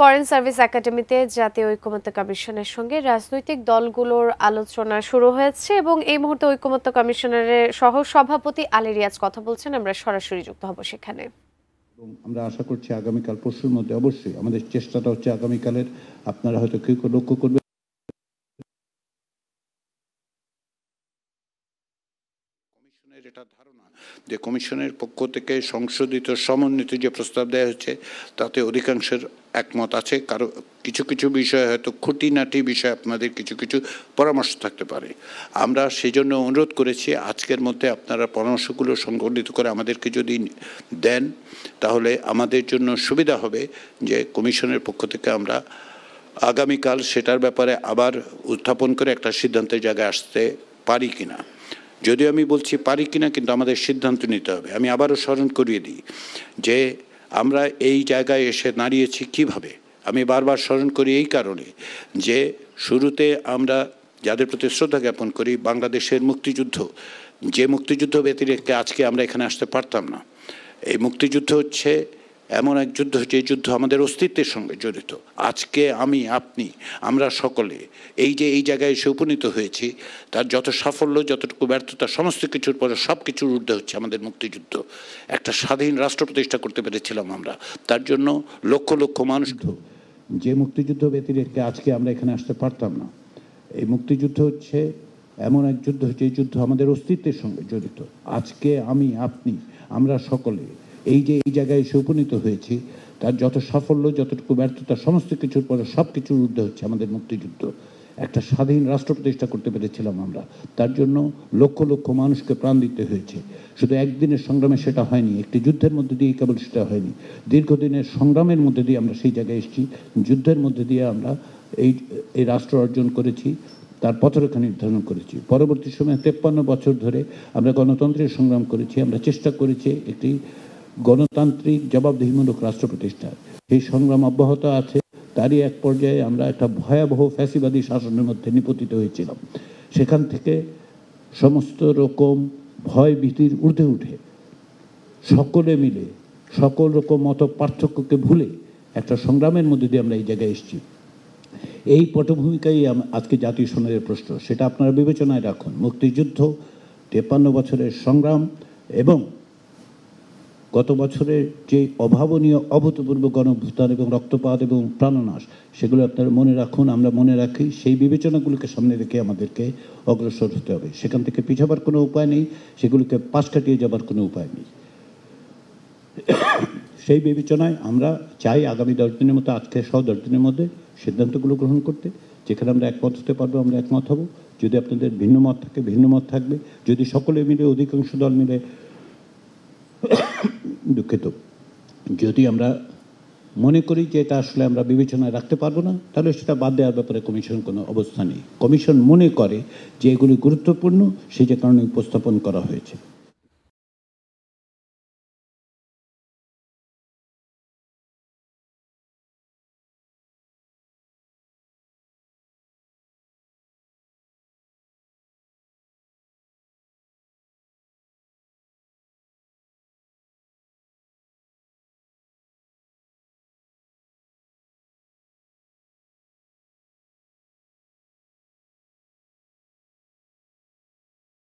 Foreign service একাডেমিতে জাতীয় ঐকমত্য কমিশনের সঙ্গে রাজনৈতিক দলগুলোর আলোচনা শুরু হয়েছে এবং এই মুহূর্তে ঐকমত্য কমিশনের সহ সভাপতি আলী রিয়াজ কথা বলছেন। আমরা সরাসরি যুক্ত হব সেখানে। আমরা আশা করছি আগামীকাল পরশুর মধ্যে অবশ্যই আমাদের চেষ্টাটা হচ্ছে আগামীকালের আপনারা হয়তো কেউ লক্ষ্য করবেন কমিশনের এটা ধারণা যে কমিশনের পক্ষ থেকে সংশোধিত সমন্বিত যে প্রস্তাব দেওয়া হচ্ছে তাতে অধিকাংশের একমত আছে। কারো কিছু কিছু বিষয় হয়তো খুঁটিনাটি বিষয় আপনাদের কিছু কিছু পরামর্শ থাকতে পারে। আমরা সেই জন্য অনুরোধ করেছি আজকের মধ্যে আপনারা পরামর্শগুলো সংগঠিত করে আমাদেরকে যদি দেন তাহলে আমাদের জন্য সুবিধা হবে যে কমিশনের পক্ষ থেকে আমরা আগামীকাল সেটার ব্যাপারে আবার উত্থাপন করে একটা সিদ্ধান্তের জায়গায় আসতে পারি কিনা। যদিও আমি বলছি পারি কিনা, কিন্তু আমাদের সিদ্ধান্ত নিতে হবে। আমি আবারও স্মরণ করিয়ে দিই যে আমরা এই জায়গায় এসে দাঁড়িয়েছি কিভাবে। আমি বারবার স্মরণ করি এই কারণে যে শুরুতে আমরা যাদের প্রতি শ্রদ্ধা জ্ঞাপন করি, বাংলাদেশের মুক্তিযুদ্ধ, যে মুক্তিযুদ্ধ ব্যতিরেকে আজকে আমরা এখানে আসতে পারতাম না। এই মুক্তিযুদ্ধ হচ্ছে এমন এক যুদ্ধ যে যুদ্ধ আমাদের অস্তিত্বের সঙ্গে জড়িত। আজকে আমি, আপনি, আমরা সকলে এই যে এই জায়গায় এসে উপনীত হয়েছি, তার যত সাফল্য যতটুকু ব্যর্থতা সমস্ত কিছুর পরে সব কিছুর ঊর্ধ্বে হচ্ছে আমাদের মুক্তিযুদ্ধ। একটা স্বাধীন রাষ্ট্র প্রতিষ্ঠা করতে পেরেছিলাম আমরা, তার জন্য লক্ষ লক্ষ মানুষ। যে মুক্তিযুদ্ধ ব্যতিরেকে আজকে আমরা এখানে আসতে পারতাম না। এই মুক্তিযুদ্ধ হচ্ছে এমন এক যুদ্ধ যে যুদ্ধ আমাদের অস্তিত্বের সঙ্গে জড়িত। আজকে আমি, আপনি, আমরা সকলে এই যে এই জায়গায় এসে উপনীত হয়েছি, তার যত সাফল্য যতটুকু ব্যর্থতা সমস্ত কিছুর পরে সব কিছুর ঊর্ধ্বে হচ্ছে আমাদের মুক্তিযুদ্ধ। একটা স্বাধীন রাষ্ট্র প্রতিষ্ঠা করতে পেরেছিলাম আমরা, তার জন্য লক্ষ লক্ষ মানুষকে প্রাণ দিতে হয়েছে। শুধু একদিনের সংগ্রামে সেটা হয়নি, একটি যুদ্ধের মধ্যে দিয়ে কেবল সেটা হয়নি, দীর্ঘদিনের সংগ্রামের মধ্যে দিয়ে আমরা সেই জায়গায় এসেছি। যুদ্ধের মধ্যে দিয়ে আমরা এই রাষ্ট্র অর্জন করেছি, তার পথরেখা নির্ধারণ করেছি। পরবর্তী সময়ে 53 বছর ধরে আমরা গণতন্ত্রের সংগ্রাম করেছি। আমরা চেষ্টা করেছি একটি গণতান্ত্রিক জবাবদিহিমূলক রাষ্ট্র প্রতিষ্ঠার। এই সংগ্রাম অব্যাহত আছে। তারই এক পর্যায়ে আমরা একটা ভয়াবহ ফ্যাসিবাদী শাসনের মধ্যে নিপতিত হয়েছিলাম। সেখান থেকে সমস্ত রকম ভয় ভীতির ঊর্ধ্বে উঠে সকলে মিলে সকল রকম মত পার্থক্যকে ভুলে একটা সংগ্রামের মধ্যে দিয়ে আমরা এই জায়গায় এসেছি। এই পটভূমিকাই আজকে জাতীয় সনদের প্রশ্ন, সেটা আপনারা বিবেচনায় রাখুন। মুক্তিযুদ্ধ, 53 বছরের সংগ্রাম এবং গত বছরের যে অভাবনীয় অভূতপূর্ব গণঅভ্যুত্থান এবং রক্তপাত এবং প্রাণনাশ, সেগুলো আপনারা মনে রাখুন, আমরা মনে রাখি। সেই বিবেচনাগুলোকে সামনে রেখে আমাদেরকে অগ্রসর হতে হবে। সেখান থেকে পিছাবার কোনো উপায় নেই, সেগুলোকে পাশ কাটিয়ে যাবার কোনো উপায় নেই। সেই বিবেচনায় আমরা চাই আগামী 10 দিনের মতো, আজকে সহ 10 দিনের মধ্যে সিদ্ধান্তগুলো গ্রহণ করতে। যেখানে আমরা একমত হতে পারবো আমরা একমত হব। যদি আপনাদের ভিন্ন মত থাকে ভিন্ন মত থাকবে। যদি সকলে মিলে, অধিকাংশ দল মিলে, দুঃখিত, যদি আমরা মনে করি যে এটা আসলে আমরা বিবেচনায় রাখতে পারবো না, তাহলে সেটা বাদ দেওয়ার ব্যাপারে কমিশন কোনো অবস্থা নেই। কমিশন মনে করে যে এগুলি গুরুত্বপূর্ণ, সেই যে কারণে উপস্থাপন করা হয়েছে।